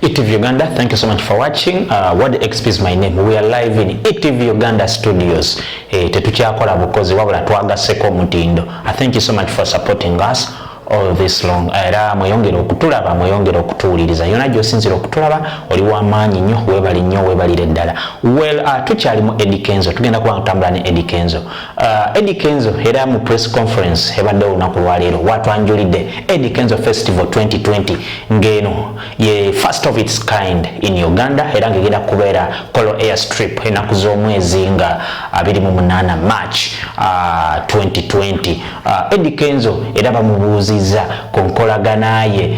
ETV Uganda, thank you so much for watching. What XP is my name. We are live in ETV Uganda studios. Tetuchakola bukozi wabula twagaseko mutindo. I thank you so much for supporting us all this long. Era mweyongera okutulaba, mweyongera okutuuliriza. Yona gyosinzira okutulaba oli w'amaanyi nnyo, weebalire ddala. Well, tukyali mu Eddy Kenzo. Tugenda kuba ntambula ne Eddy Kenzo. Eddy Kenzo era mu press conference ebadde olunaku lwaleero watwanjulidde Eddy Kenzo Festival 2020 ng'eno ye first of its kind in Uganda era ng'egenda kubeera Kolo Airstrip ennaku z'omwezi nga 28 March 2020. Eddy Kenzo era bamubuuza ku nkolagana ye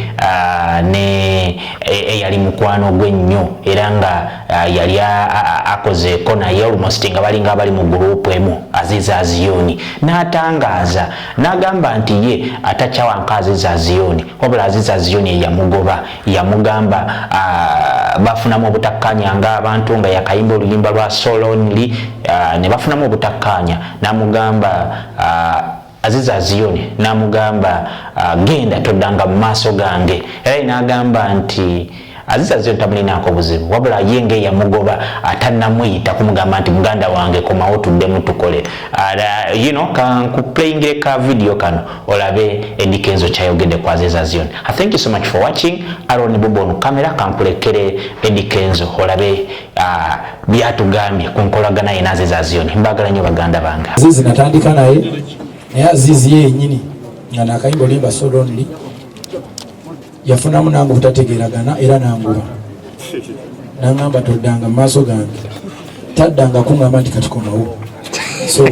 ne eyali mukwano gwe nnyo era nga yali akozeeko naye almost nga balinga abali mu gurupu emu Aziz Azion n'atangaaza n'agamba nti ye atakyawanka Aziz Azion wabula Aziz Azion yamugoba yamugamba bafunamu obutakkanya ng'abantu nga yakayimba oluyimba lwa Solonly ne bafunamu obutakkanya n'amugamba Aziz Azion namugamba genda toddanga mu maaso gange era n'agamba nti Aziz Azion tamulinako buzibu wabula yenge yamugoba atannamuyita kumugamba nti muganda wange komawo tuddemu tukole. Kankuplayingire ka video kano olabe Eddy Kenzo kyayogedde ku Aziz Azion. Thank you so much for watching. Aaron Bobo on camera kankulekere Eddy Kenzo olabe byatugambye ku nkolagana ye Aziz Azion. Mbagala nnyo baganda bange. Aziz natandika naye Aziz yennyini nga nakayimba olimba Solonly yafunamu nange obutategeeragana era nanguba nangamba toddanga mu maaso gange taddanga kuŋŋamba nti kati komawo so